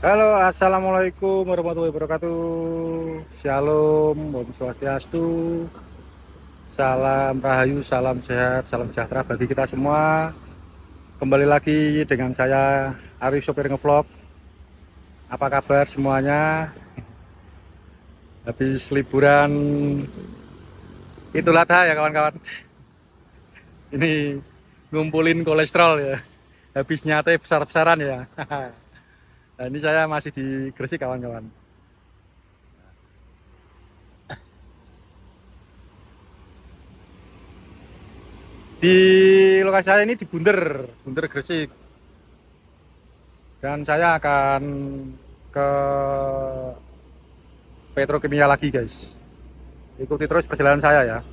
Halo, assalamualaikum warahmatullahi wabarakatuh. Shalom, Om Swastiastu, salam rahayu, salam sehat, salam sejahtera bagi kita semua. Kembali lagi dengan saya Arif Sopir Ngevlog. Apa kabar semuanya? Habis liburan Idul Adha ya kawan-kawan. Ini ngumpulin kolesterol ya. Habis nyate besar-besaran ya. Nah, ini saya masih di Gresik kawan-kawan. Di lokasi saya ini di Bunder Gresik. Dan saya akan ke petrokimia lagi guys. Ikuti terus perjalanan saya ya.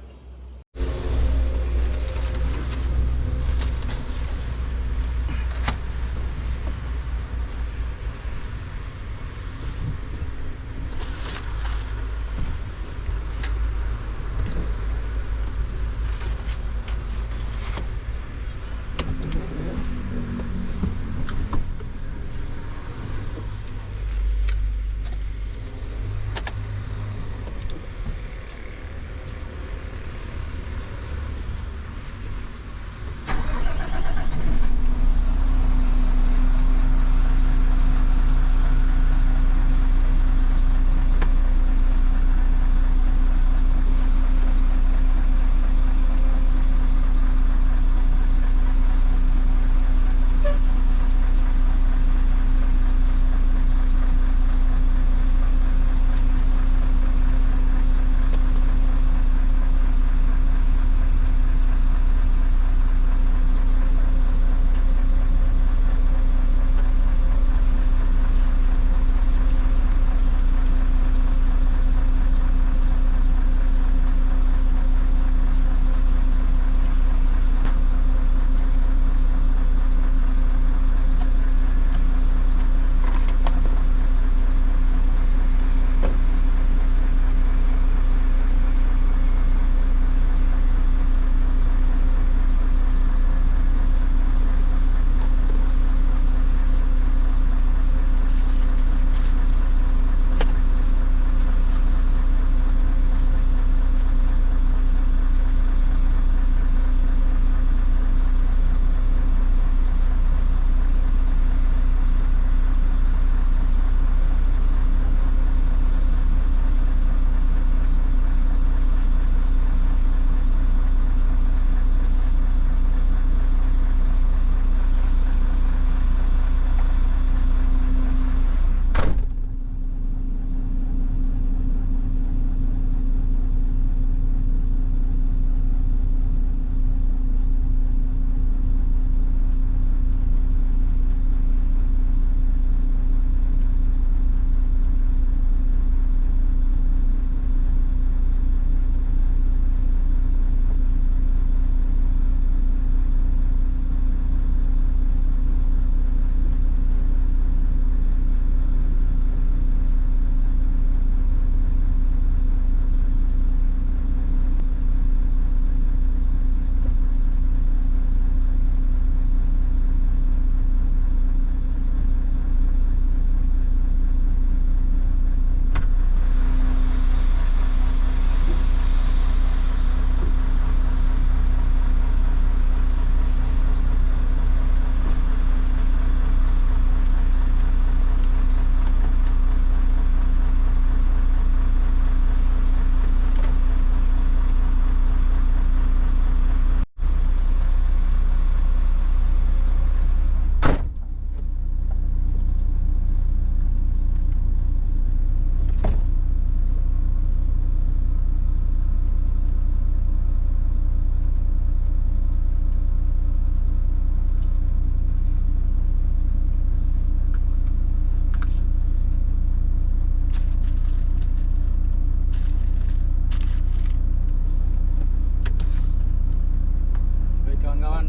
Baik kawan-kawan,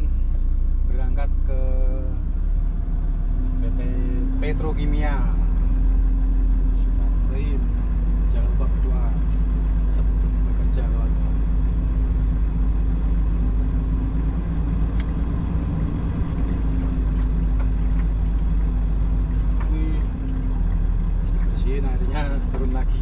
berangkat ke PT Petrokimia. Bismillahirrahmanirrahim. Jangan lupa berdoa sebelum bekerja kawan-kawan. Wih, saatnya turun lagi.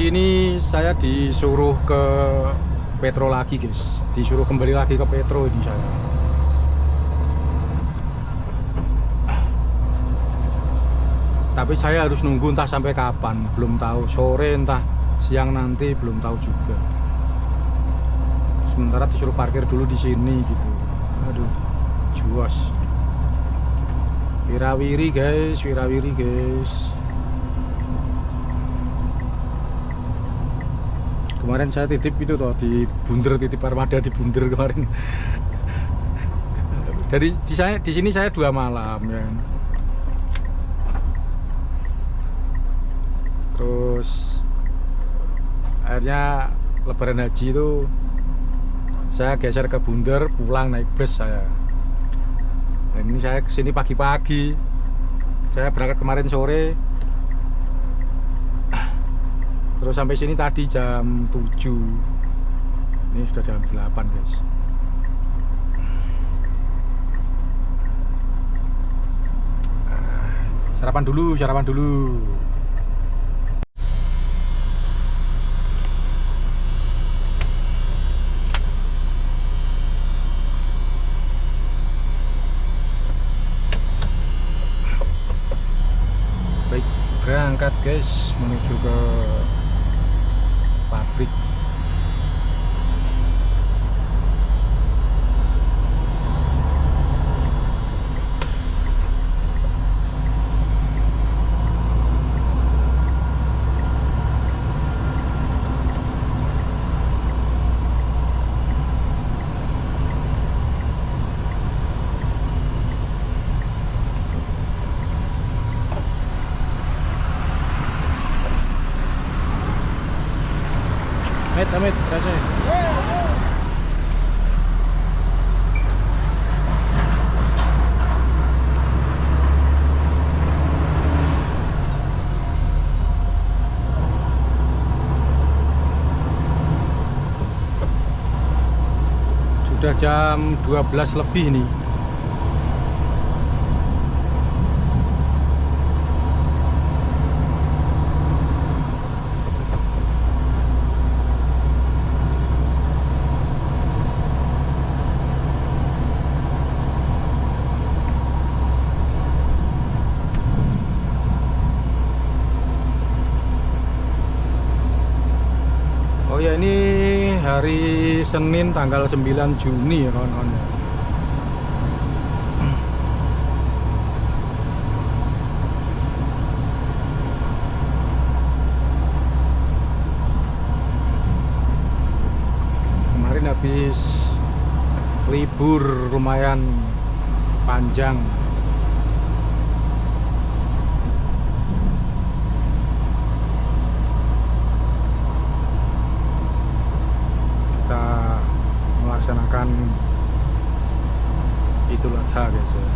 pagi ini saya disuruh ke Petro lagi guys, disuruh kembali lagi ke Petro ini saya. Tapi saya harus nunggu entah sampai kapan, belum tahu, sore entah siang nanti belum tahu juga. Sementara disuruh parkir dulu di sini gitu. Aduh, juas. Wirawiri guys, wirawiri guys. Kemarin saya titip itu toh di Bunder, titip armada di Bunder kemarin. Di sini saya 2 malam ya. Terus akhirnya Lebaran haji itu saya geser ke Bunder, pulang naik bus saya. Dan ini saya kesini pagi-pagi. Saya berangkat kemarin sore. Terus sampai sini tadi jam 7. Ini sudah jam 8 guys. Sarapan dulu, sarapan dulu. Baik, berangkat guys menuju ke pabrik. Amit, rasanya. Sudah jam 12 lebih nih. Oh ya, ini hari Senin tanggal 9 Juni ya kawan-kawan. Kemarin habis libur lumayan panjang. Melaksanakan Idul Adha guys ya.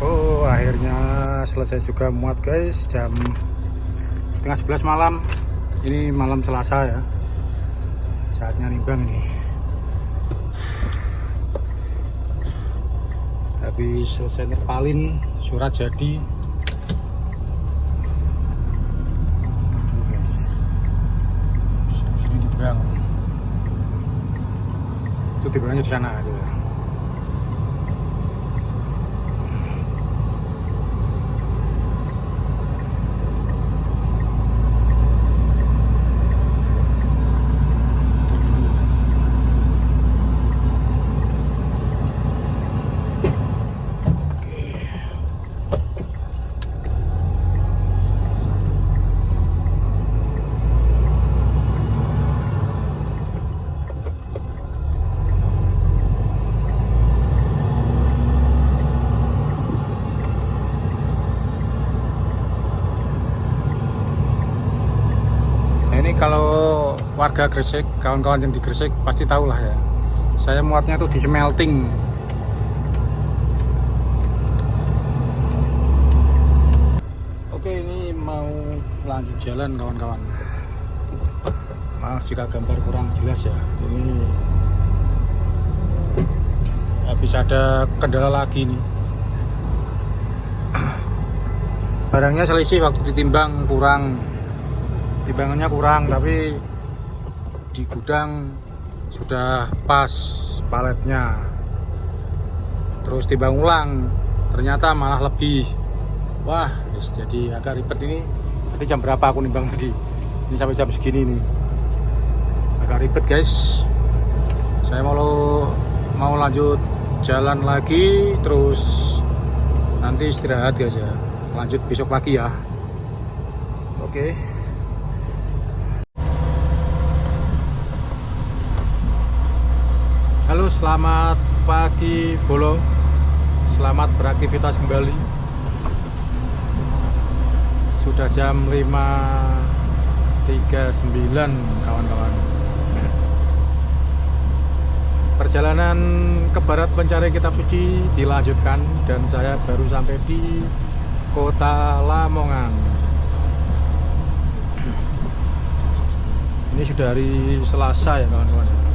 Oh, akhirnya selesai juga muat guys, jam setengah 11 malam. Ini malam Selasa ya, saatnya nimbang ini. Habis selesai nerpalin, surat jadi. Tuh guys, ini nimbang. Itu timbangnya di sana aja. Kalau warga Gresik, kawan-kawan yang di Gresik pasti tahu lah ya. Saya muatnya tuh di smelting. lanjut jalan kawan-kawan. Maaf jika gambar kurang jelas ya, ini habis ada kendala lagi nih. Barangnya selisih waktu ditimbang kurang, timbangannya kurang, tapi di gudang sudah pas paletnya. Terus timbang ulang ternyata malah lebih. Wah, jadi agak ribet ini. Nanti jam berapa aku nimbang tadi? Ini sampai jam segini nih. Agak ribet guys. Saya mau lanjut jalan lagi, terus nanti istirahat guys ya. Lanjut besok pagi ya. Oke. Halo, selamat pagi Bolo. Selamat beraktivitas kembali. Sudah jam 5.39 kawan-kawan. Perjalanan ke barat mencari kitab suci dilanjutkan dan saya baru sampai di Kota Lamongan. Ini sudah hari Selasa ya kawan-kawan.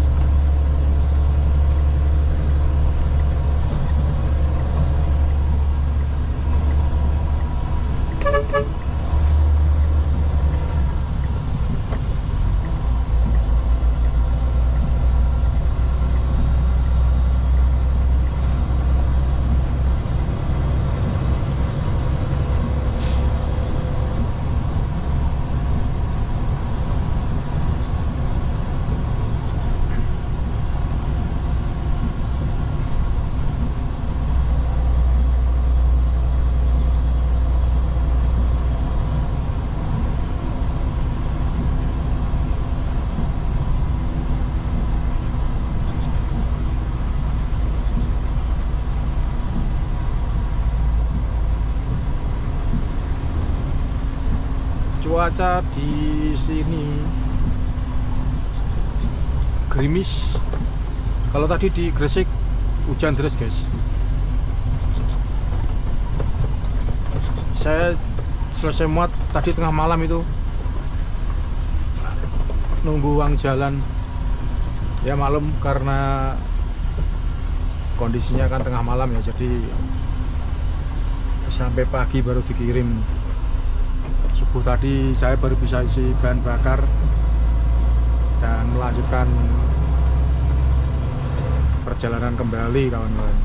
Cuaca di sini gerimis. Kalau tadi di Gresik hujan deras guys. Saya selesai muat tadi tengah malam itu, nunggu uang jalan ya malam karena kondisinya kan tengah malam ya, jadi sampai pagi baru dikirim. Subuh tadi saya baru bisa isi bahan bakar dan melanjutkan perjalanan kembali kawan-kawan.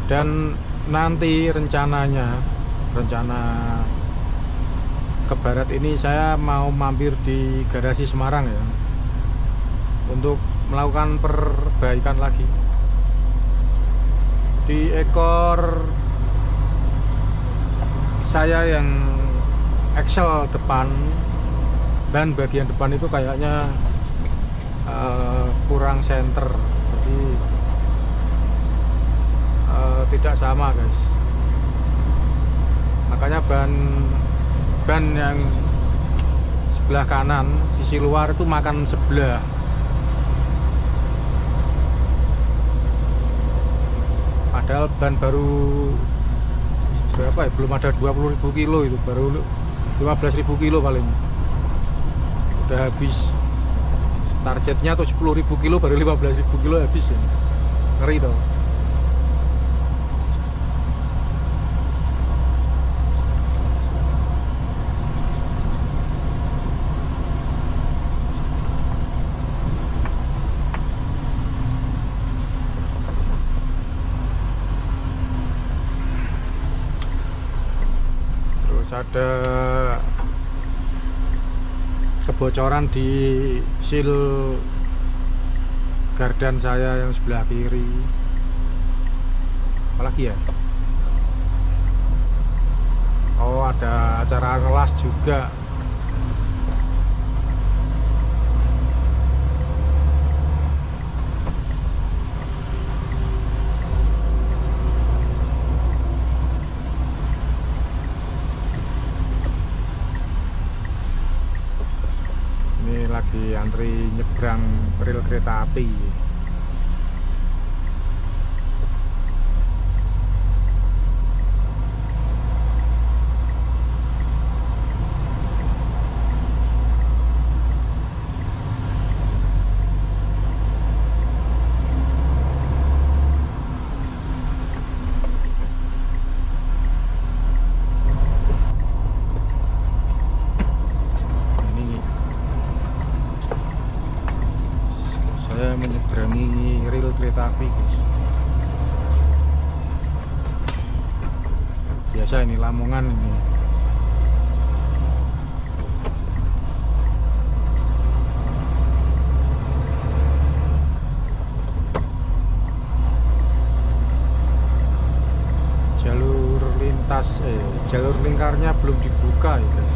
Dan nanti rencana ke barat ini saya mau mampir di garasi Semarang ya, untuk melakukan perbaikan lagi di ekor saya yang axle depan dan bagian depan itu kayaknya kurang senter, jadi tidak sama guys. Makanya ban yang sebelah kanan sisi luar itu makan sebelah. Padahal ban baru berapa ya, belum ada 20.000 kilo, itu baru 15.000 kilo paling udah habis. Targetnya tuh 10.000 kilo, baru 15.000 kilo habis ya. Ngeri tau. Ada kebocoran di seal gardan saya yang sebelah kiri. Apalagi ya? Oh, ada acara kelas juga. antri nyebrang rel kereta api. Saya menyeberangi rel kereta api, guys. Biasa ini Lamongan ini. Jalur lingkarnya belum dibuka ya, guys.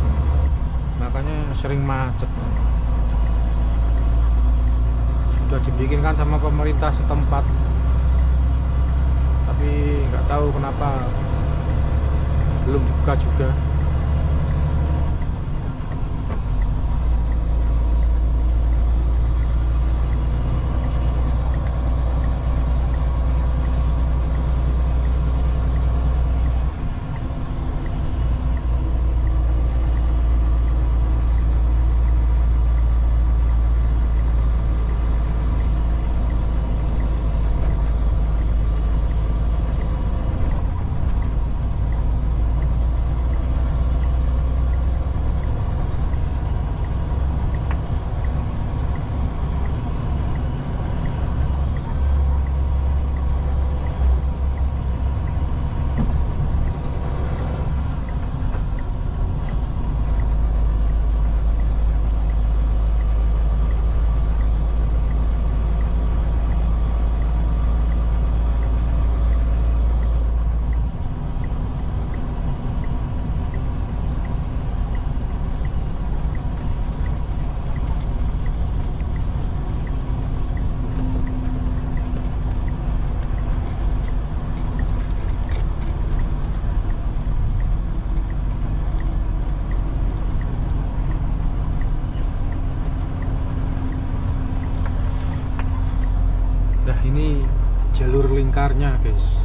Makanya sering macet. Sudah dibikinkan sama pemerintah setempat, tapi nggak tahu kenapa belum dibuka juga. Nah, ini jalur lingkarnya, guys.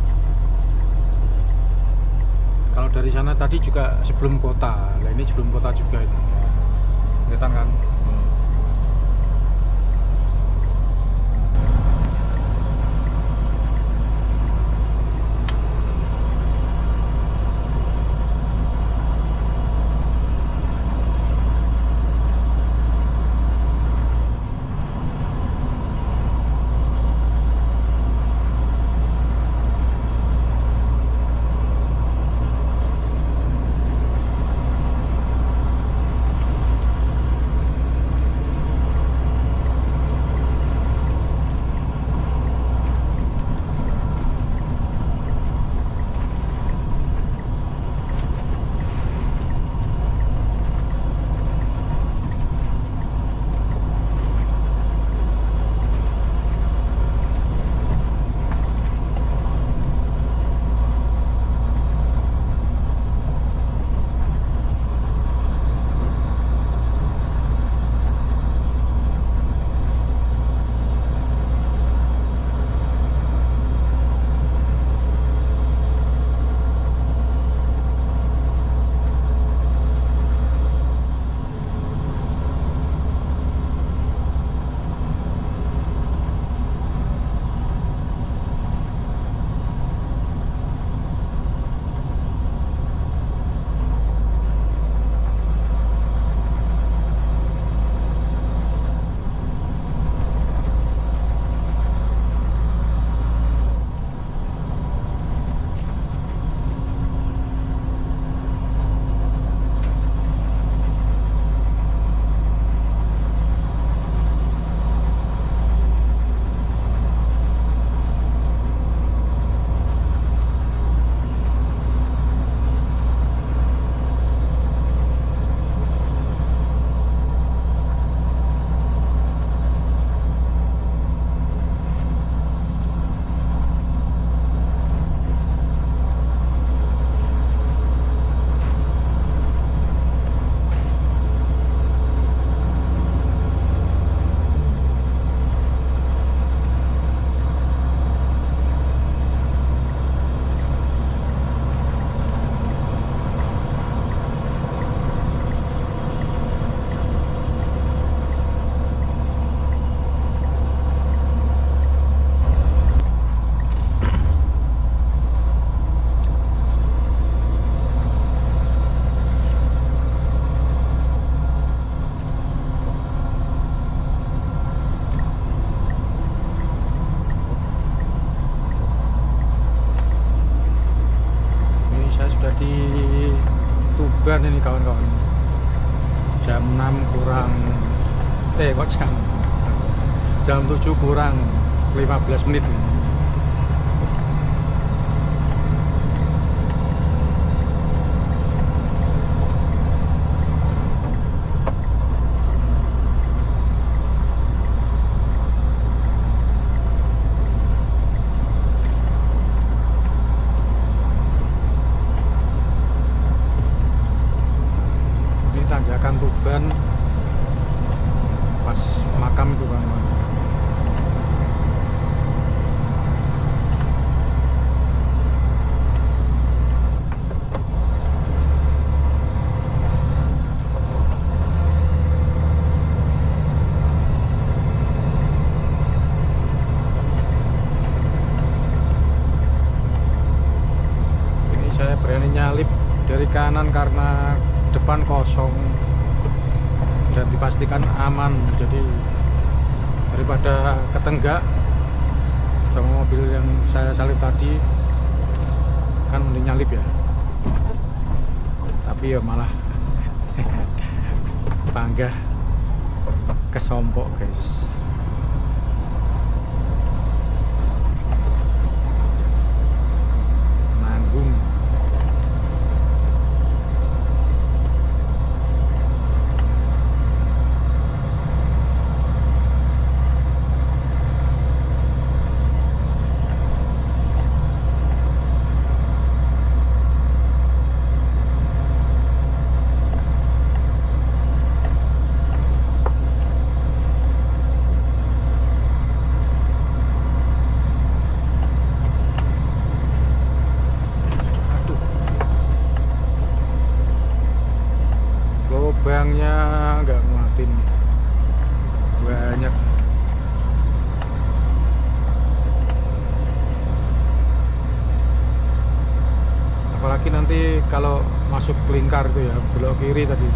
Kalau dari sana tadi juga sebelum kota. Nah, ini sebelum kota juga ini. Kelihatan kan? jam. Jam 7 kurang 15 menit. Ini tanjakan Tuban pas makam itu kan. Saya berani nyalip dari kanan karena depan kosong dan dipastikan aman, jadi daripada ketenggak sama mobil yang saya salip tadi kan mending nyalip ya, tapi ya malah panggah kesompok guys. Nanggung. Lubangnya nggak muatin, banyak. Apalagi nanti kalau masuk lingkar itu ya, belok kiri tadi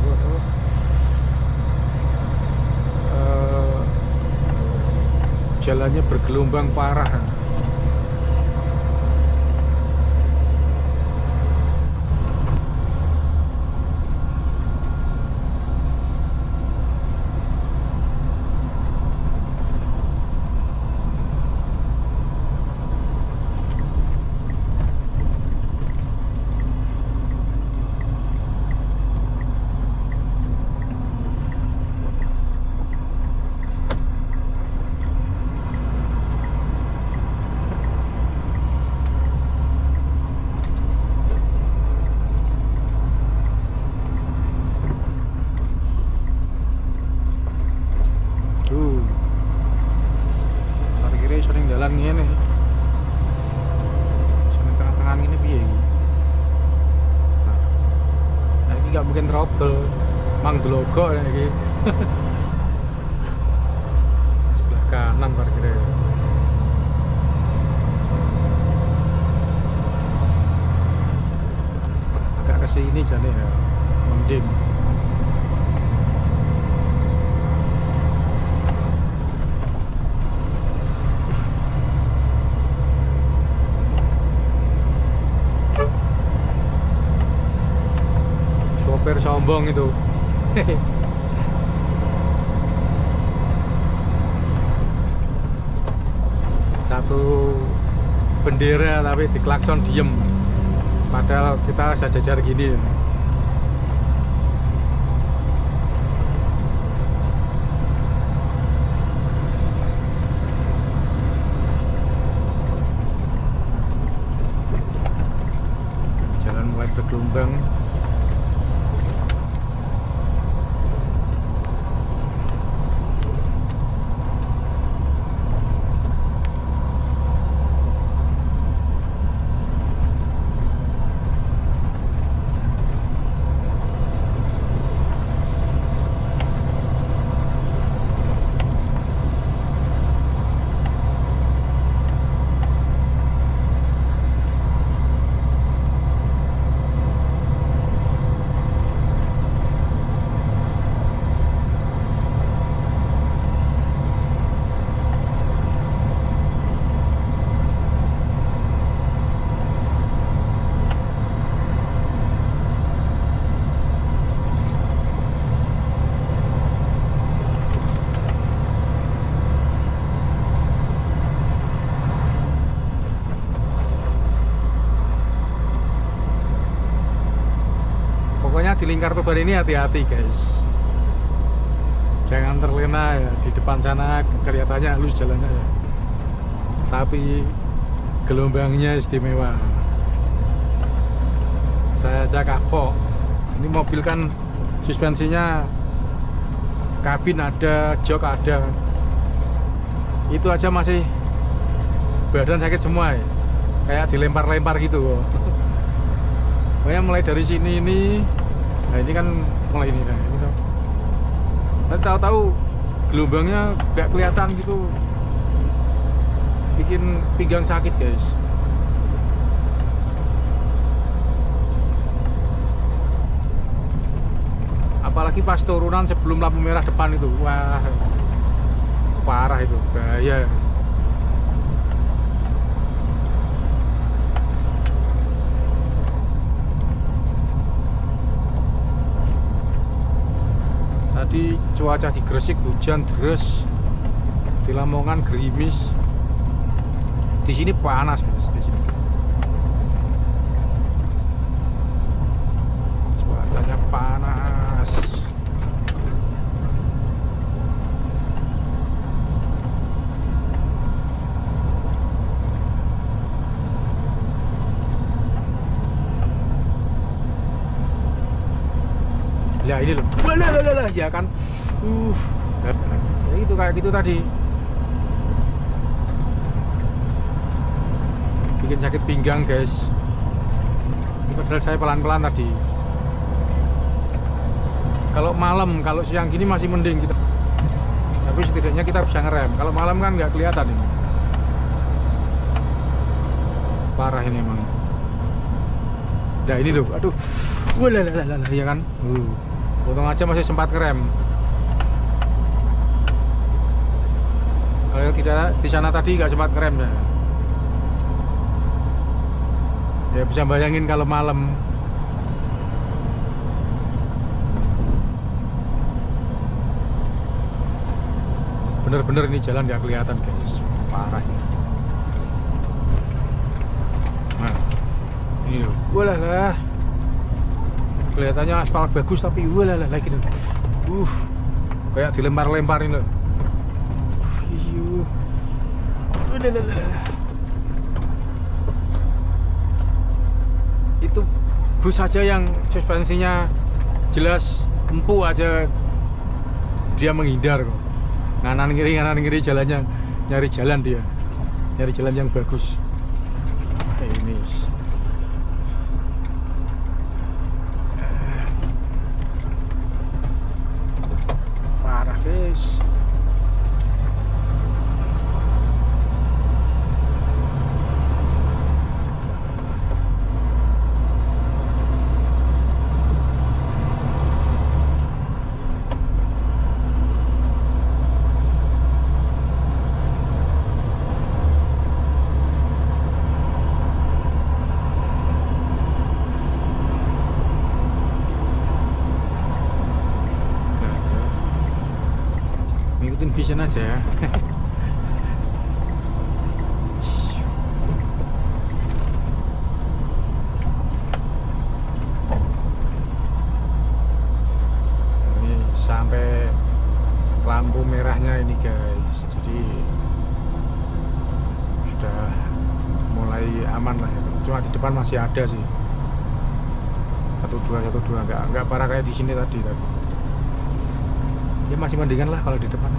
jalannya bergelombang parah. Parkirnya sering jalan ngene. Sering tengah-tengah ngene piye iki? Nah, iki gak mungkin trouble. Mang dlogok iki. Sebelah kanan parkirnya. Agak ke sini jane ya. Mending. Sopir sombong itu. Satu bendera tapi diklakson diem, padahal kita sejajar gini. Jalan mulai bergelombang. di Lingkar Toban ini hati-hati guys, jangan terlena ya. Di depan sana kelihatannya halus jalannya ya, tapi gelombangnya istimewa. Saya aja kapok. Ini mobil kan suspensinya kabin ada, jok ada, itu aja masih badan sakit semua ya, kayak dilempar-lempar gitu. Pokoknya mulai dari sini ini, nah ini kan mulai ini, nah ini tuh. Nanti tahu-tahu gelombangnya nggak kelihatan gitu, bikin pinggang sakit guys. Apalagi pas turunan sebelum lampu merah depan itu, wah parah itu, bahaya. Tadi cuaca di Gresik hujan deras, di Lamongan gerimis, di sini panas guys, di sini cuacanya panas. Ya ini loh, ya kan, ya itu kayak gitu tadi, bikin sakit pinggang guys. Ini padahal saya pelan-pelan tadi. Kalau malam, kalau siang gini masih mending kita, tapi setidaknya kita bisa ngerem. Kalau malam kan nggak kelihatan ini, parah ini emang. Nah ini loh, aduh, ya kan. Untung aja masih sempat ngerem. Kalau yang tidak di sana tadi nggak sempat ngerem ya. Ya bisa bayangin kalau malam. Bener-bener ini jalan nggak kelihatan guys, parah ini. Nah, ini loh, walah. Kelihatannya aspal bagus tapi walah lagi gitu. Kayak dilempar-lemparin loh. Itu bus aja yang suspensinya jelas empuk aja dia menghindar kok. Kanan kiri jalannya, nyari jalan dia. Nyari jalan yang bagus. Ini parah guys. Ngikutin vision aja ya. Ini sampai lampu merahnya ini guys, jadi sudah mulai aman lah itu. Cuma di depan masih ada sih, 12 nggak parah kayak di sini tadi. Ya masih mendingan lah kalau di depan.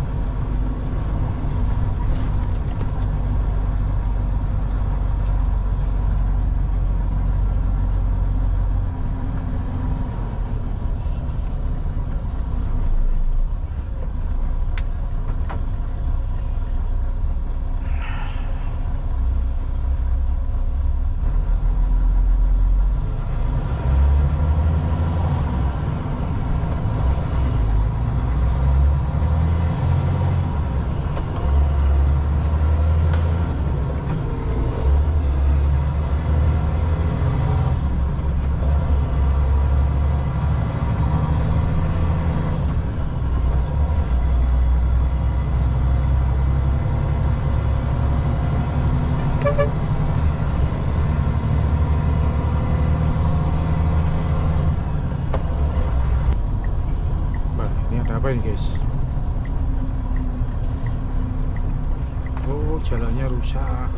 Oh, jalannya rusak.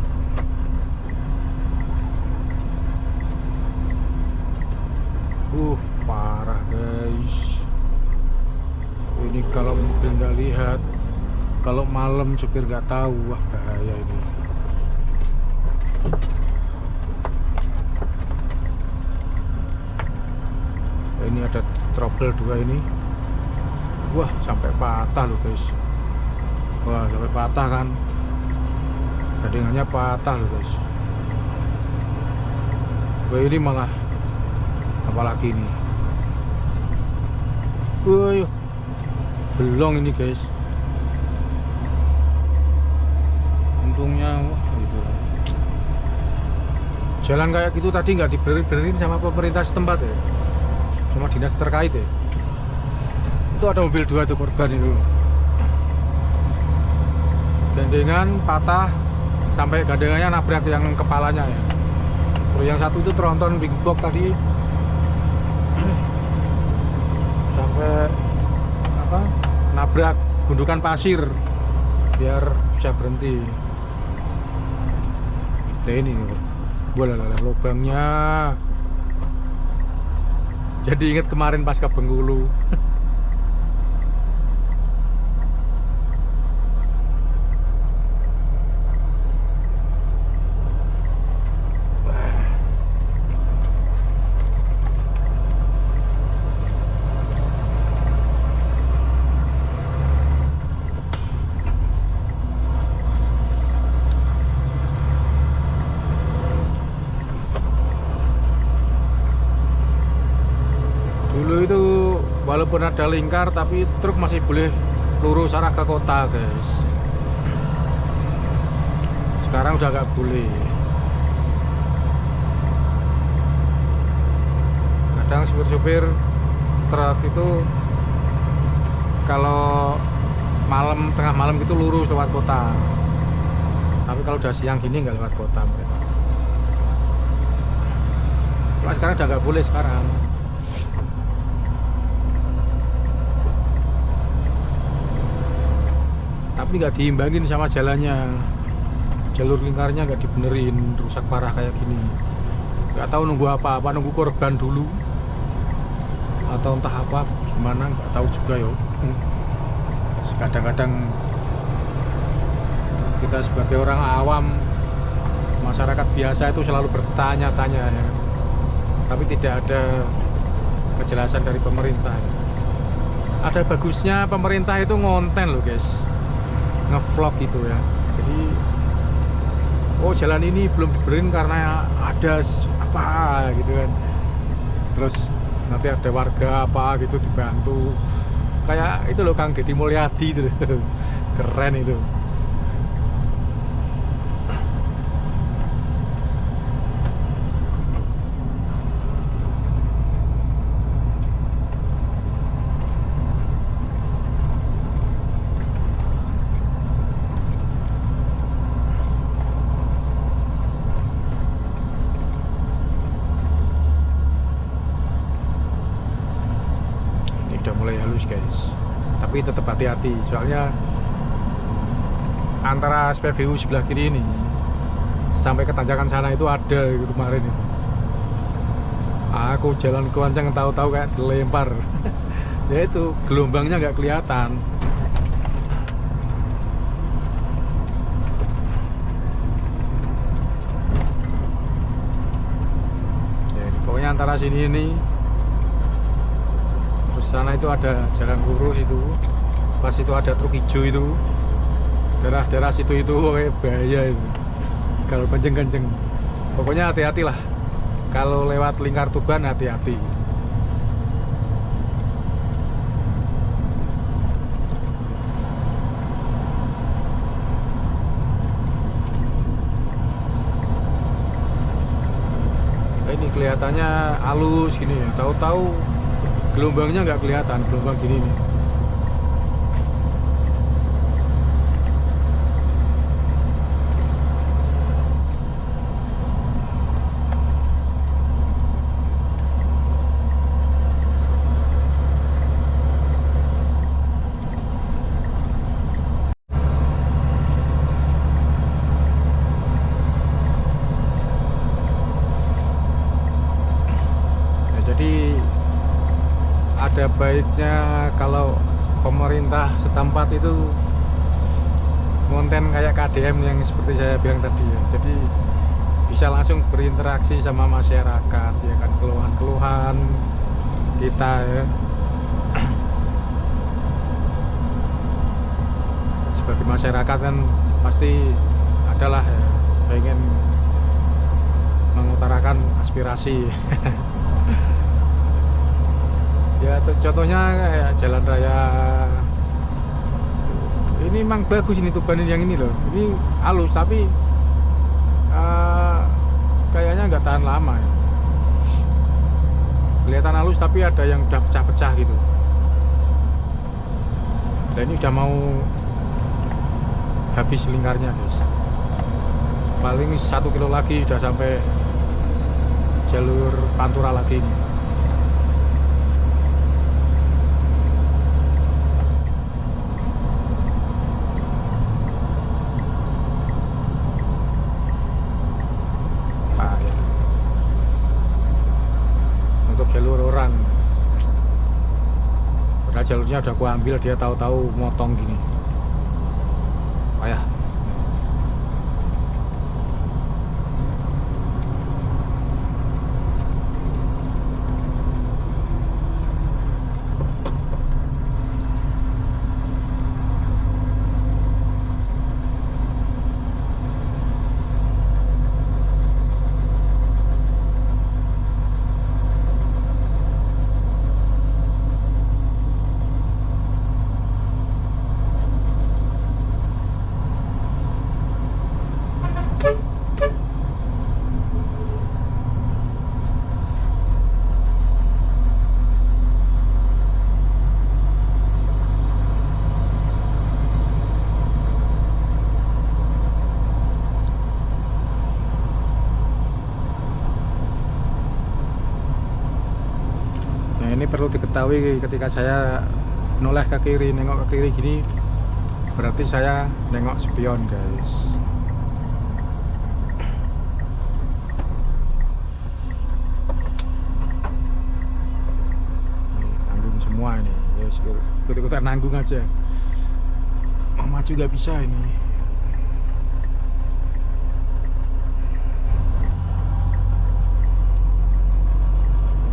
Parah guys. Ini kalau mobil nggak lihat, kalau malam supir nggak tahu, wah bahaya ini. Ini ada trouble 2 ini. Wah, sampai patah loh guys. Wah, sampai patah kan. Gadingannya patah loh guys. Wah, ini malah apalagi ini. Wah, belong ini guys. Untungnya wah gitu. Jalan kayak gitu tadi nggak dibenerin sama pemerintah setempat ya, sama dinas terkait ya. Itu ada mobil 2 tuh korban itu. Gandengan patah sampai gandengannya nabrak yang kepalanya ya. Terus yang satu itu tronton big box tadi sampai apa? Nabrak gundukan pasir biar bisa berhenti. Nah ini nih, boleh lubangnya. Jadi inget kemarin pas ke Bengkulu. Dulu itu walaupun ada lingkar tapi truk masih boleh lurus arah ke kota guys. Sekarang udah nggak boleh. Kadang supir-supir truk itu kalau malam, tengah malam gitu lurus lewat kota. Tapi kalau udah siang gini nggak lewat kota mereka. Kalau sekarang udah nggak boleh sekarang. Tapi nggak diimbangin sama jalannya, jalur lingkarnya nggak dibenerin, rusak parah kayak gini. Nggak tahu nunggu apa-apa, nunggu korban dulu atau entah apa gimana, nggak tahu juga yo. Kadang-kadang kita sebagai orang awam, masyarakat biasa itu selalu bertanya-tanya ya, tapi tidak ada kejelasan dari pemerintah. Ada bagusnya pemerintah itu ngonten loh guys, ngevlog gitu ya. Jadi oh jalan ini belum dibenerin karena ada apa gitu kan, terus nanti ada warga apa gitu dibantu, kayak itu loh Kang Deddy Mulyadi itu. Keren itu. Udah mulai halus guys, tapi tetap hati-hati soalnya antara SPBU sebelah kiri ini sampai ke tanjakan sana itu ada itu kemarin itu. Aku jalan kewancang tahu-tahu kayak dilempar. Ya itu gelombangnya nggak kelihatan. Ya, pokoknya antara sini ini sana itu ada jalan lurus itu, pas itu ada truk hijau itu, daerah situ itu kayak bahaya itu kalau kenceng-kenceng. Pokoknya hati-hati lah kalau lewat lingkar Tuban, hati-hati. Ini kelihatannya halus gini ya, tahu-tahu gelombangnya nggak kelihatan, gelombang gini nih. baiknya kalau pemerintah setempat itu konten kayak KDM yang seperti saya bilang tadi ya. Jadi bisa langsung berinteraksi sama masyarakat ya kan, keluhan-keluhan kita ya. Sebagai masyarakat kan pasti adalah ya, pengen mengutarakan aspirasi. Ya contohnya kayak jalan raya ini memang bagus ini Tuban yang ini loh, ini halus tapi kayaknya nggak tahan lama ya. Kelihatan halus tapi ada yang udah pecah-pecah gitu. Dan ini udah mau habis lingkarnya guys, paling 1 kilo lagi udah sampai jalur Pantura lagi ini. Untuk jalur orang, padahal jalurnya udah aku ambil, dia tahu-tahu motong gini. Payah. Ini perlu diketahui, ketika saya noleh ke kiri, nengok ke kiri gini, berarti saya nengok spion guys. Nanggung semua ini, ya ikut-ikutan nanggung aja. Mau maju gak bisa ini.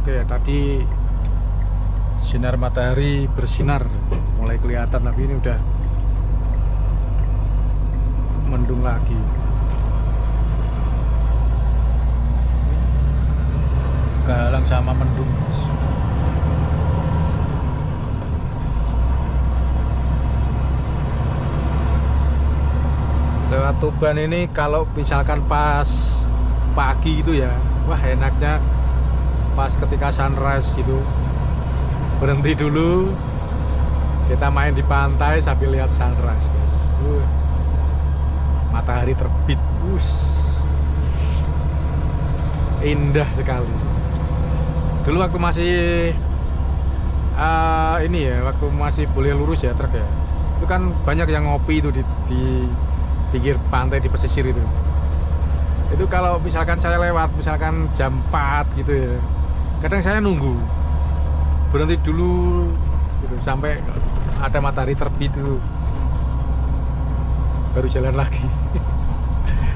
Oke, tadi sinar matahari bersinar mulai kelihatan, tapi ini udah mendung lagi. Kehalang sama mendung guys. Lewat Tuban ini kalau misalkan pas pagi gitu ya, wah enaknya pas ketika sunrise gitu, berhenti dulu, kita main di pantai sambil lihat sunrise guys. Matahari terbit, indah sekali. Dulu waktu masih ini ya, waktu masih boleh lurus ya truk ya, itu kan banyak yang ngopi itu di pinggir pantai, di pesisir itu. Itu kalau misalkan saya lewat misalkan jam 4 gitu ya, kadang saya nunggu berhenti dulu gitu, sampai ada matahari terbit itu baru jalan lagi.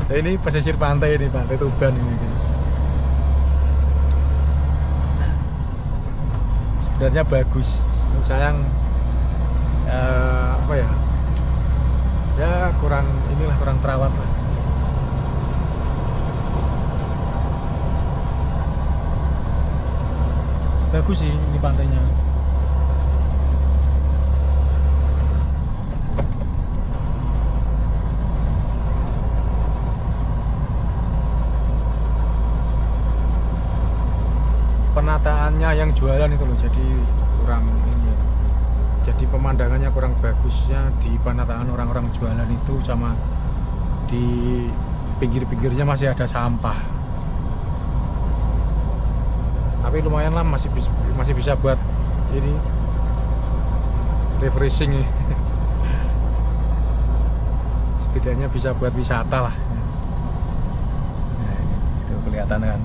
Nah, ini pesisir pantai, ini pantai Tuban ini guys. Sebenarnya bagus, sayang apa ya, ya kurang inilah, kurang terawat lah. Bagus sih ini pantainya. Penataannya yang jualan itu loh, jadi kurang ini. Jadi pemandangannya kurang bagusnya di penataan orang-orang jualan itu, sama di pinggir-pinggirnya masih ada sampah. Tapi lumayan lah, masih bisa buat ini refreshing ya. Setidaknya bisa buat wisata lah. Nah, itu kelihatan kan.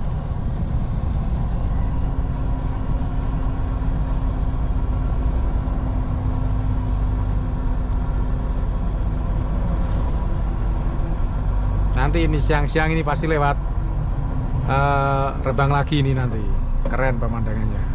Nanti ini siang-siang ini pasti lewat Rembang lagi ini nanti. Keren pemandangannya.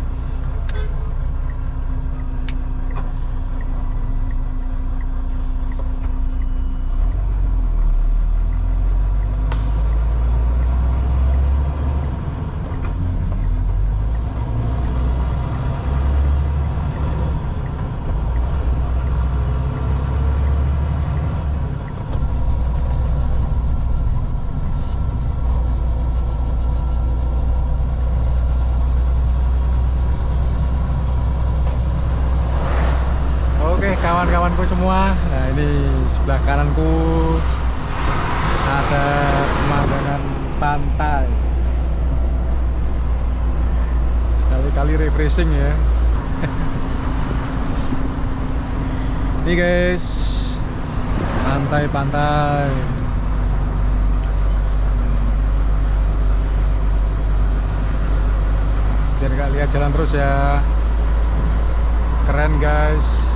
Oke kawan-kawanku semua, nah ini sebelah kananku ada pemandangan pantai. Sekali-kali refreshing ya. Ini guys, pantai-pantai. Biar gak lihat jalan terus ya. Keren guys.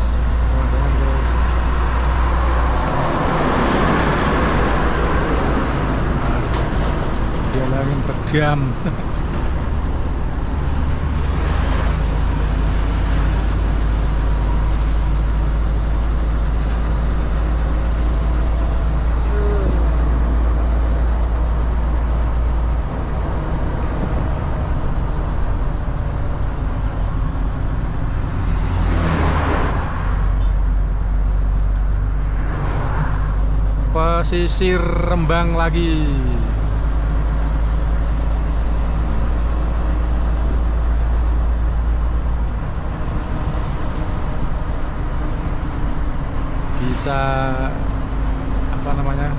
Jalan redam. Pesisir Rembang lagi. Bisa apa namanya,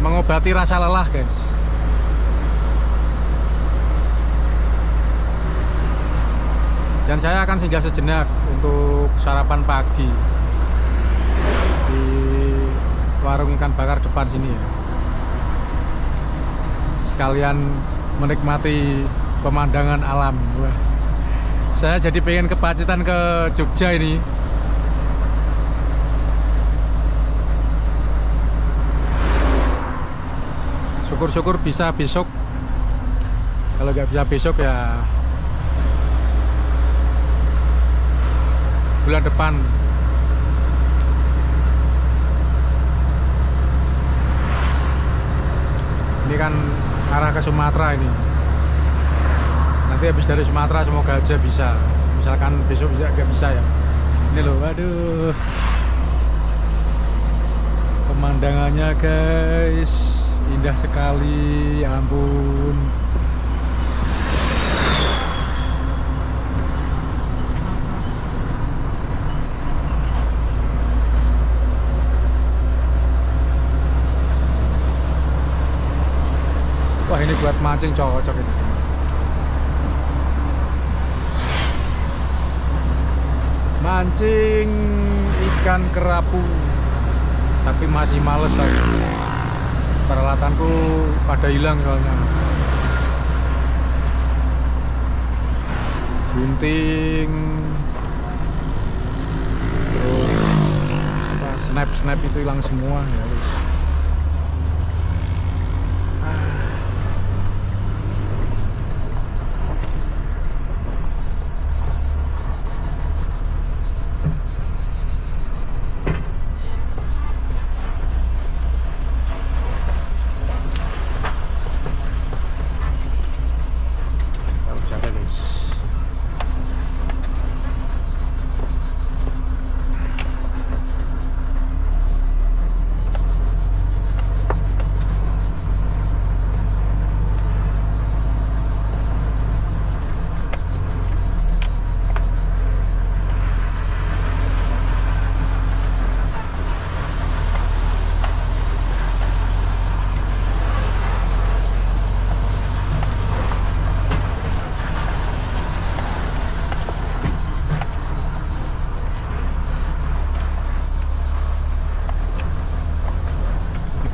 mengobati rasa lelah guys. Dan saya akan singgah sejenak untuk sarapan pagi di warung ikan bakar depan sini ya. Sekalian menikmati pemandangan alam. Wah, saya jadi pengen ke Pacitan, ke Jogja ini. Syukur-syukur bisa besok. Kalau nggak bisa besok ya bulan depan. Ini kan arah ke Sumatera ini. Nanti habis dari Sumatera semoga aja bisa. Misalkan besok bisa, nggak bisa ya. Ini loh, waduh. Pemandangannya guys, indah sekali, ya ampun. Wah, ini buat mancing cocok ini. Mancing ikan kerapu. Tapi masih males lagi. Peralatanku pada hilang soalnya. Gunting. Terus snap itu hilang semua ya wis.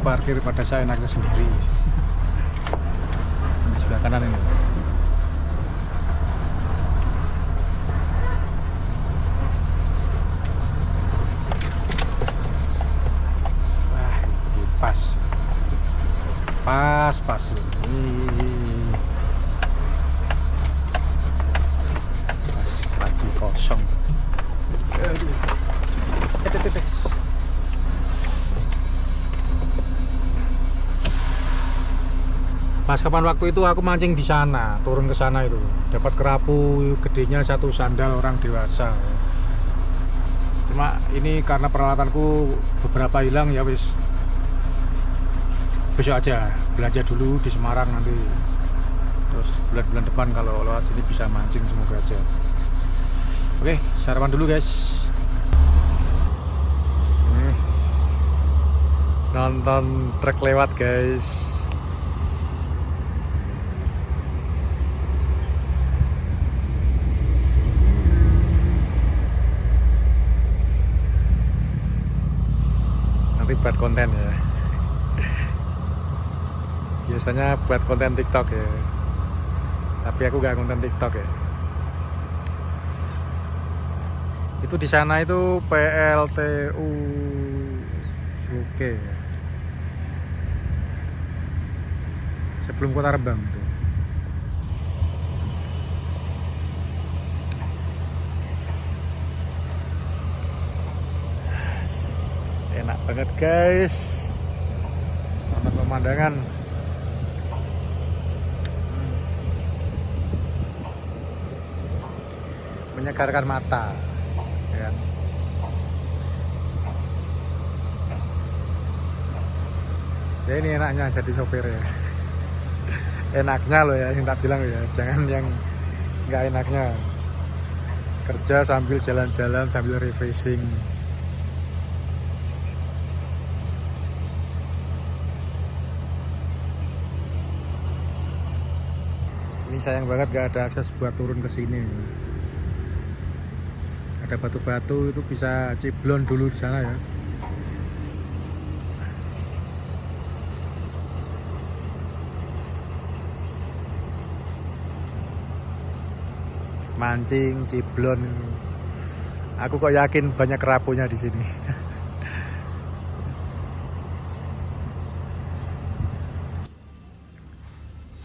Parkir pada saya enaknya sendiri di sebelah kanan ini. pas pas lagi kosong. Pas kapan waktu itu aku mancing di sana, turun ke sana itu, dapat kerapu gedenya satu sandal orang dewasa. Cuma ini karena peralatanku beberapa hilang ya wis. Besok aja belanja dulu di Semarang nanti. Terus bulan-bulan depan kalau lewat sini bisa mancing semoga aja. Oke, sarapan dulu guys. Nonton truk lewat guys. Nanti buat konten ya. Biasanya buat konten TikTok ya. Tapi aku gak konten TikTok ya. Itu di sana itu PLTU Oke. Sebelum Kota Rembang itu. Enak banget guys. Nonton pemandangan. Menyegarkan mata. Ya kan? Ya ini enaknya jadi sopir ya. Enaknya loh ya, yang tak bilang ya, jangan yang nggak enaknya. Kerja sambil jalan-jalan, sambil refreshing. Ini sayang banget gak ada akses buat turun ke sini. Ada batu-batu itu bisa ciblon dulu di sana ya. Mancing, ciblon. Aku kok yakin banyak kerapunya di sini.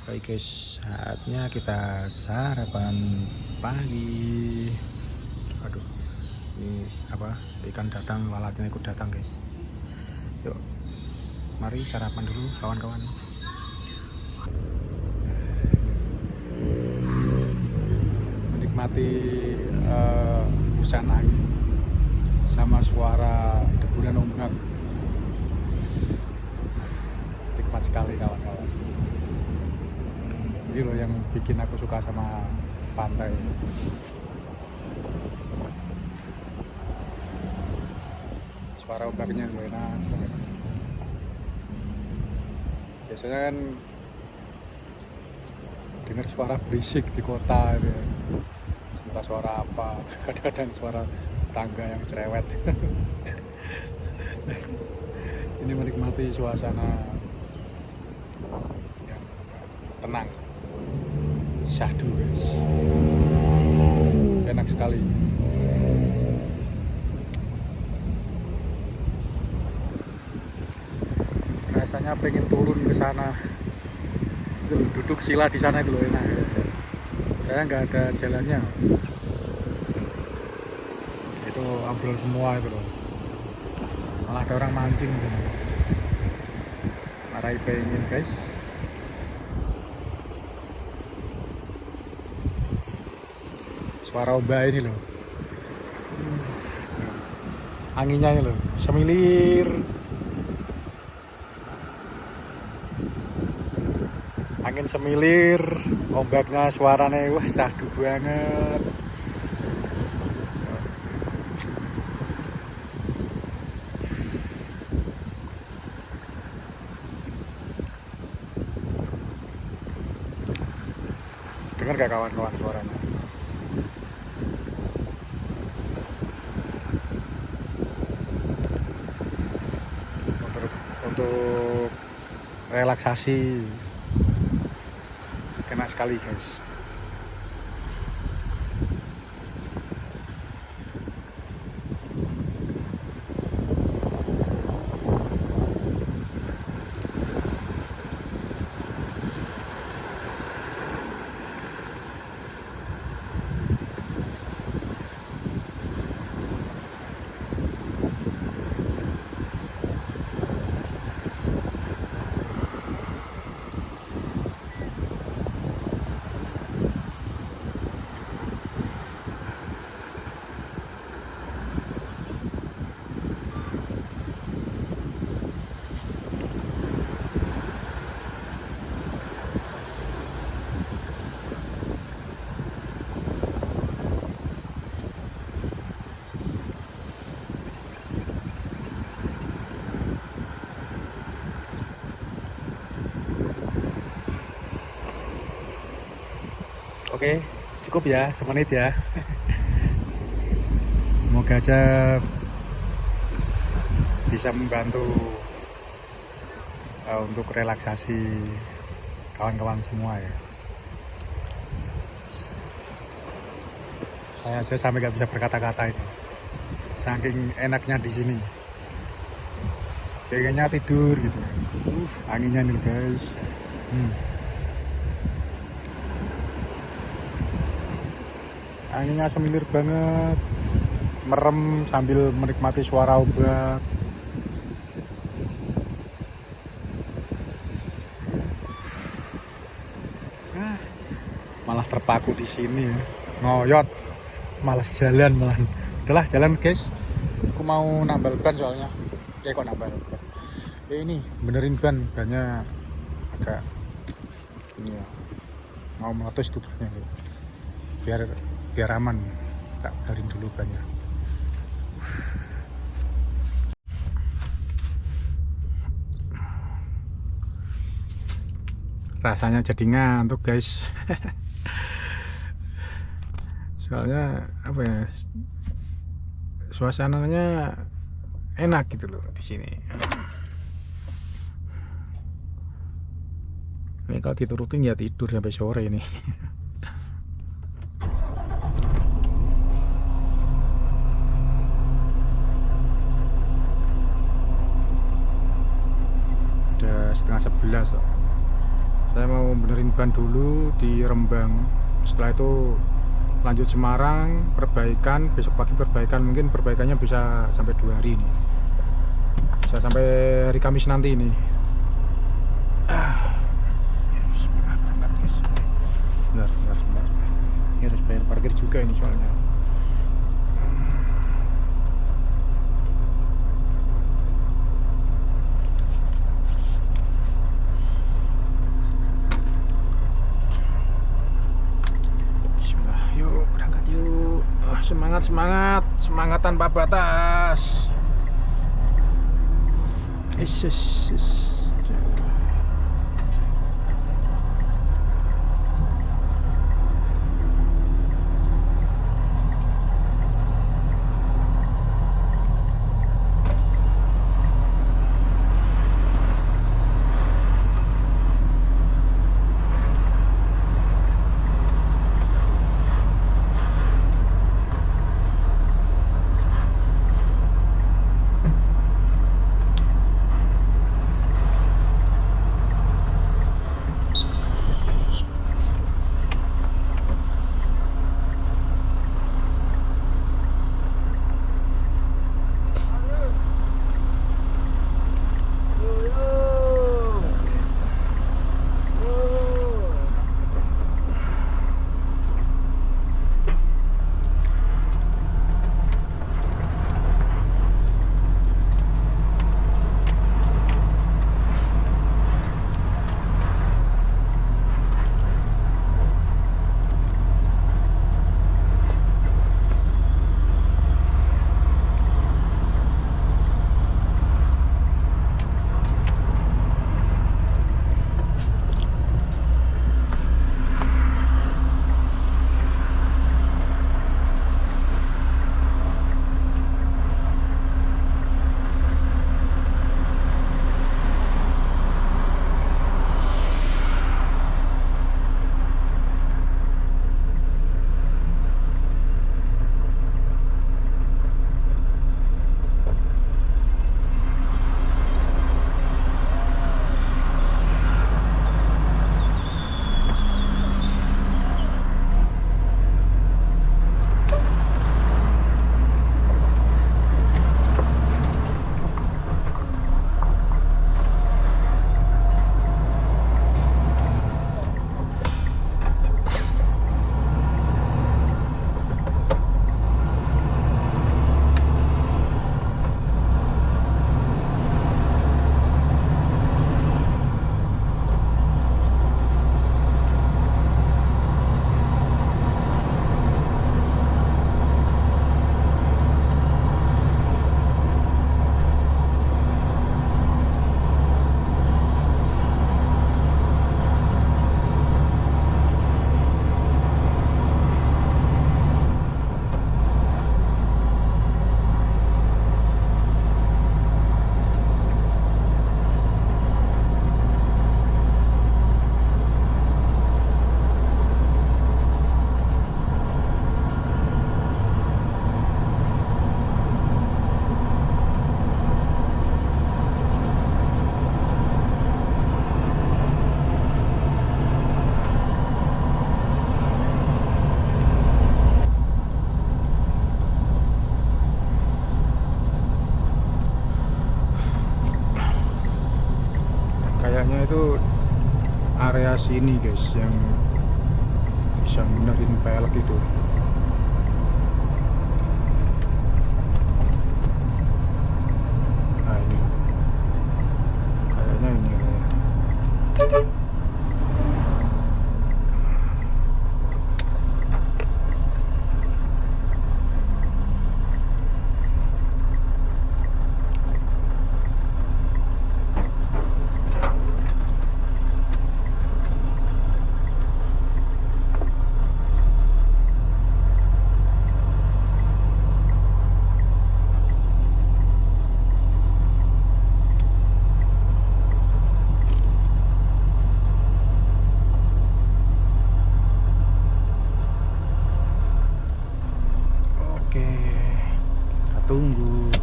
Baik guys, saatnya kita sarapan pagi. Aduh, ini apa? Ikan datang, lalatnya ikut datang guys. Yuk, mari sarapan dulu kawan-kawan. Menikmati hujan angin sama suara deburan ombak. Nikmat sekali kawan-kawan. Ini loh yang bikin aku suka sama pantai. Suara ombaknya loh enak banget. Biasanya kan dengar suara berisik di kota gitu. Entah suara apa, kadang-kadang suara tangga yang cerewet. Ini menikmati suasana yang tenang, syahdu guys, enak sekali. Rasanya pengen turun ke sana, duduk sila di sana itu loh enak. Saya nggak ada jalannya, itu ambrol semua itu loh. Malah ada orang mancing gitu. Marai pengen guys. Suara ombak ini loh, anginnya ini loh, semilir. Angin semilir, ombaknya suaranya wah syahdu banget. Dengar gak kawan-kawan suaranya? Untuk relaksasi enak sekali guys. Oke, cukup ya, semenit ya. Semoga aja bisa membantu untuk relaksasi kawan-kawan semua ya. Saya aja sampai nggak bisa berkata-kata ini, saking enaknya di sini. Pengennya tidur gitu. Anginnya nih guys. Anginnya semilir banget, merem sambil menikmati suara ombak. Malah terpaku di sini ya. Ngoyot, malas jalan malah. Udahlah jalan guys, aku mau nambal ban soalnya. Kok nambal ban. Ini benerin bannya agak ini ya, mau meletus tuh bannya biar aman. Tak benerin dulu bannya. Rasanya jadi ngantuk guys. Soalnya apa ya, suasananya enak gitu loh di sini. Ini kalau diturutin ya tidur sampai sore ini. Udah 10:30. Saya mau benerin ban dulu di Rembang. Setelah itu lanjut Semarang, perbaikan, besok pagi perbaikan, mungkin perbaikannya bisa sampai 2 hari nih, bisa sampai hari Kamis nanti ini. Bentar. Ini harus bayar parkir juga ini soalnya. Yuk berangkat yuk. Semangat tanpa batas. Isis. Kayaknya itu area sini guys yang bisa benerin pelek itu. Nah ini kayaknya ini kayaknya. Oke, kita tunggu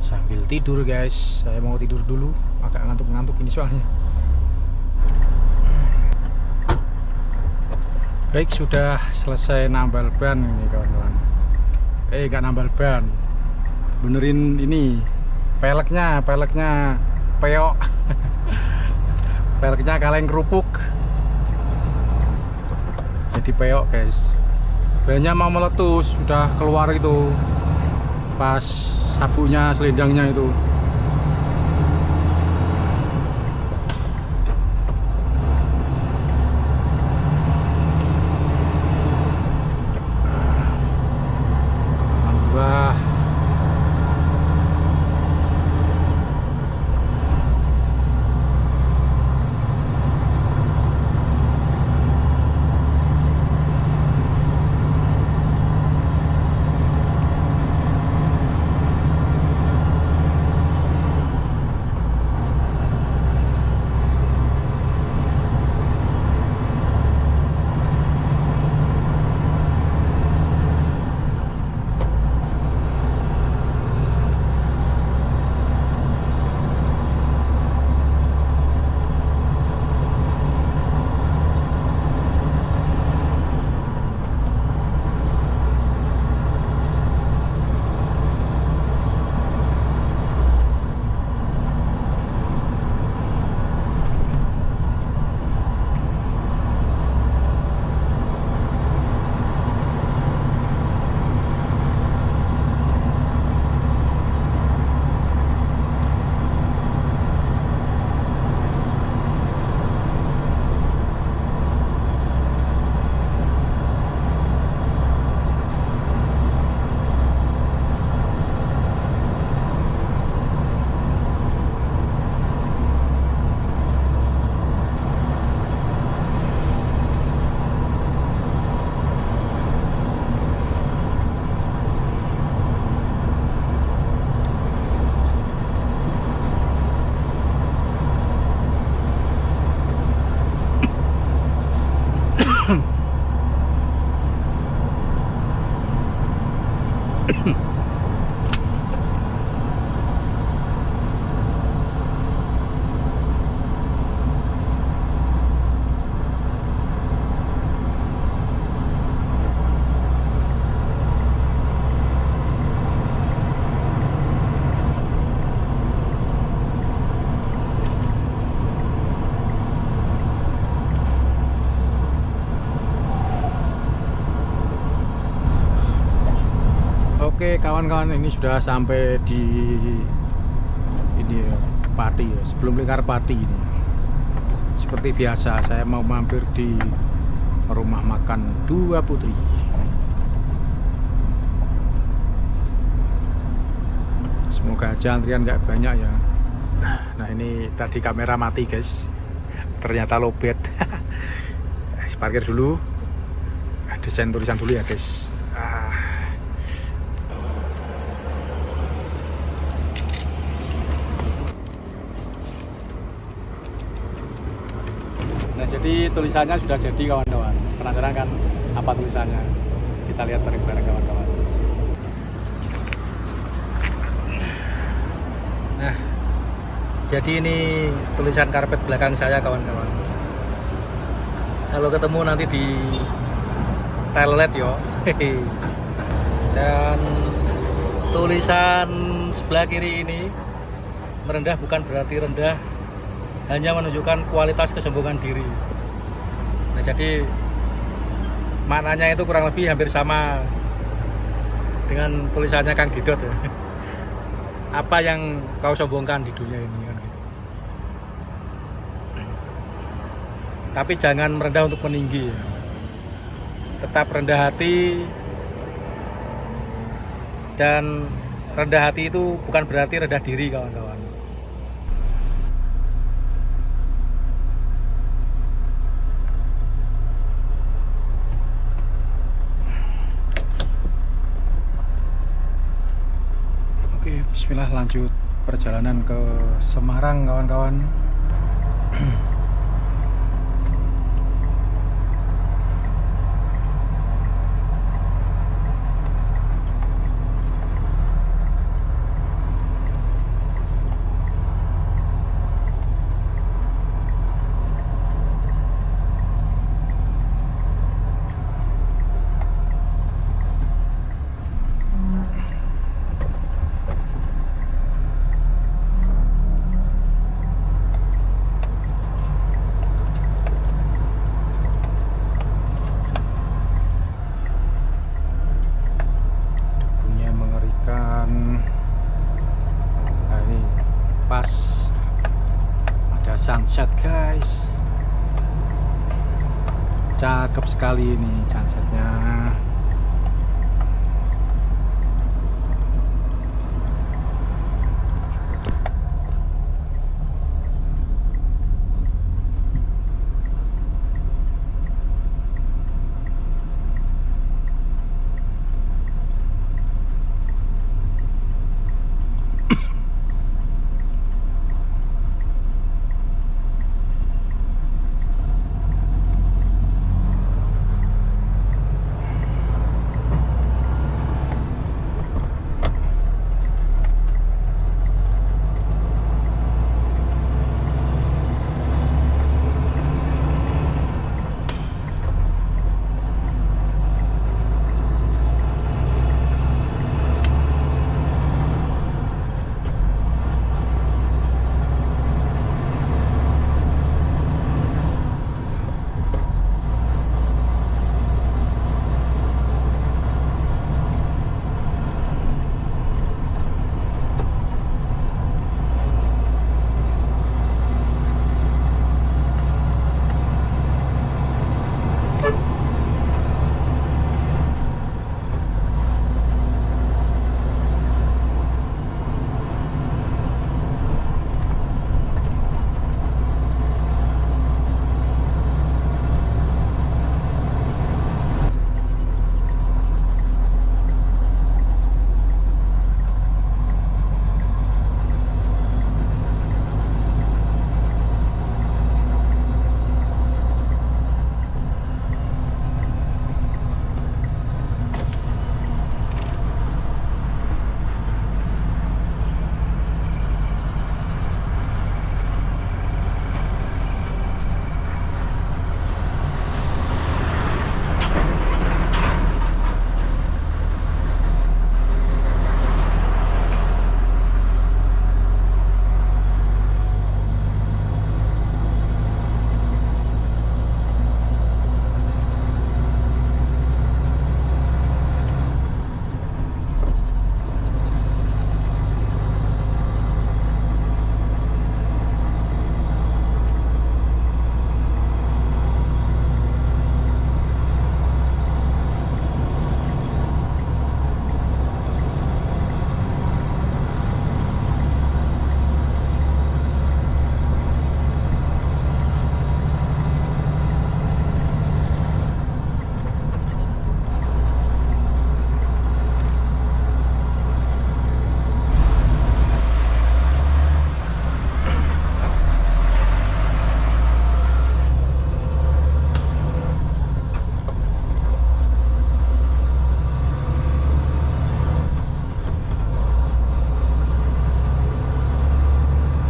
sambil tidur guys. Saya mau tidur dulu, agak ngantuk-ngantuk ini soalnya. Baik, sudah selesai nambal ban ini kawan-kawan. Nggak nambal ban, benerin ini peleknya peok. Peleknya kaleng kerupuk, jadi peok guys. Bannya mau meletus, sudah keluar itu pas sabuknya selendangnya itu. Alhamdulillah. Oke kawan-kawan, ini sudah sampai di ini ya, Pati ya, sebelum Lingkar Pati ini. Seperti biasa saya mau mampir di rumah makan Dua Putri. Semoga aja antrian nggak banyak ya. Nah ini tadi kamera mati guys, ternyata lowbat. Parkir dulu, desain tulisan dulu ya guys. Nah jadi tulisannya sudah jadi kawan-kawan. Penasaran kan apa tulisannya? Kita lihat bareng-bareng kawan-kawan. Nah jadi ini tulisan karpet belakang saya kawan-kawan. Kalau ketemu nanti di toilet yo. Dan tulisan sebelah kiri ini, merendah bukan berarti rendah, hanya menunjukkan kualitas kesombongan diri. Nah, jadi maknanya itu kurang lebih hampir sama dengan tulisannya Kang Didot ya. Apa yang kau sombongkan di dunia ini kan gitu. Tapi jangan merendah untuk meninggi. Tetap rendah hati, dan rendah hati itu bukan berarti rendah diri kawan-kawan. Oke, bismillah, lanjut perjalanan ke Semarang kawan-kawan. Sunset guys, cakep sekali ini sunsetnya.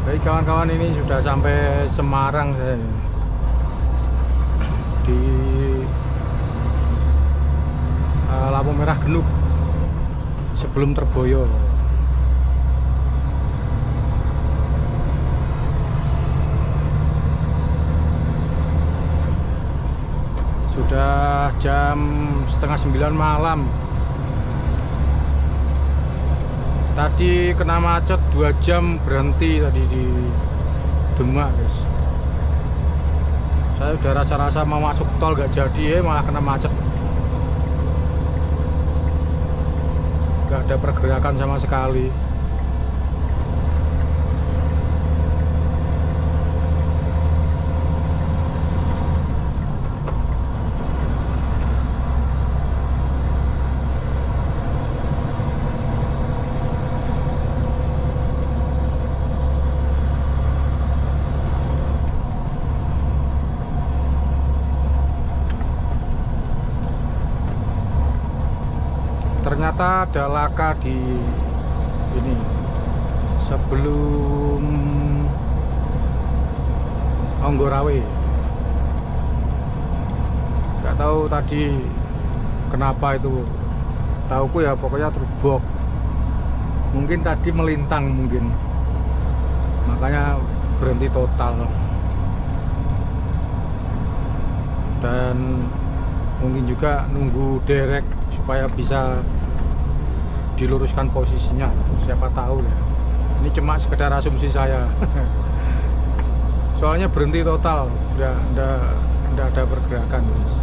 Baik kawan-kawan, ini sudah sampai Semarang saya. Di lampu merah genuk sebelum Terboyo. Udah jam setengah 9 malam. Tadi kena macet 2 jam berhenti tadi di Demak guys. Saya udah rasa-rasa mau masuk tol gak jadi malah kena macet. Gak ada pergerakan sama sekali. Ternyata ada laka di ini sebelum Onggorawe. Gak tahu tadi kenapa itu. Tauku ya pokoknya terbok. Mungkin tadi melintang mungkin. Makanya berhenti total. Dan mungkin juga nunggu derek supaya bisa diluruskan posisinya, siapa tahu ya. Ini cuma sekedar asumsi saya. Soalnya berhenti total, nggak ada pergerakan guys.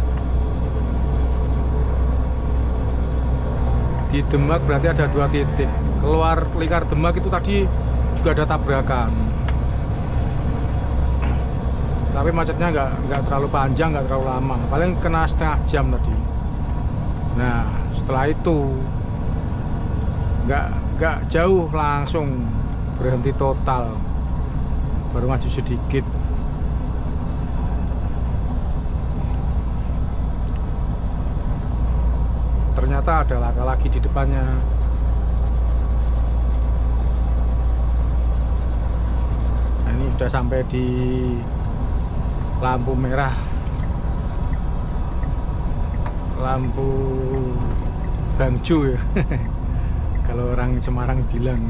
Di Demak berarti ada 2 titik. Keluar lingkar Demak itu tadi juga ada tabrakan. Tapi macetnya nggak terlalu panjang, nggak terlalu lama, paling kena setengah jam tadi. Nah setelah itu nggak jauh langsung berhenti total, baru maju sedikit. Ternyata ada laka lagi di depannya. Nah, ini sudah sampai di lampu merah, lampu bangju ya. Kalau orang Semarang bilang.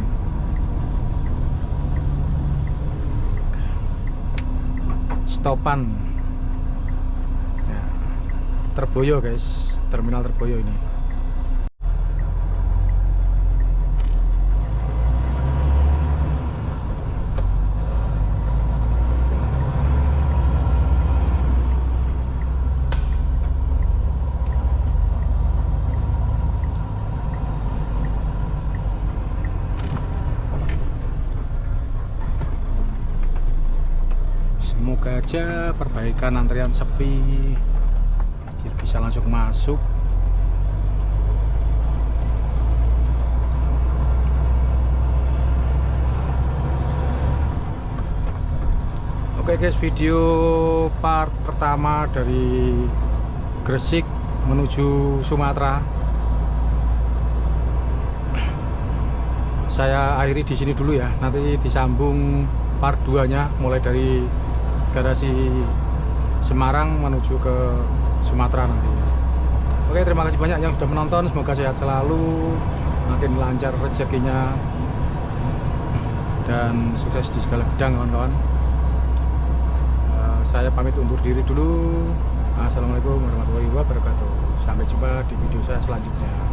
Stopan ya, Terboyo guys, terminal Terboyo ini. Semoga aja perbaikan antrian sepi bisa langsung masuk. Oke guys, video part pertama dari Gresik menuju Sumatera saya akhiri di sini dulu ya. Nanti disambung part 2-nya mulai dari garasi Semarang menuju ke Sumatera nanti. Oke, terima kasih banyak yang sudah menonton. Semoga sehat selalu, makin lancar rezekinya, dan sukses di segala bidang kawan-kawan. Saya pamit undur diri dulu. Assalamualaikum warahmatullahi wabarakatuh. Sampai jumpa di video saya selanjutnya.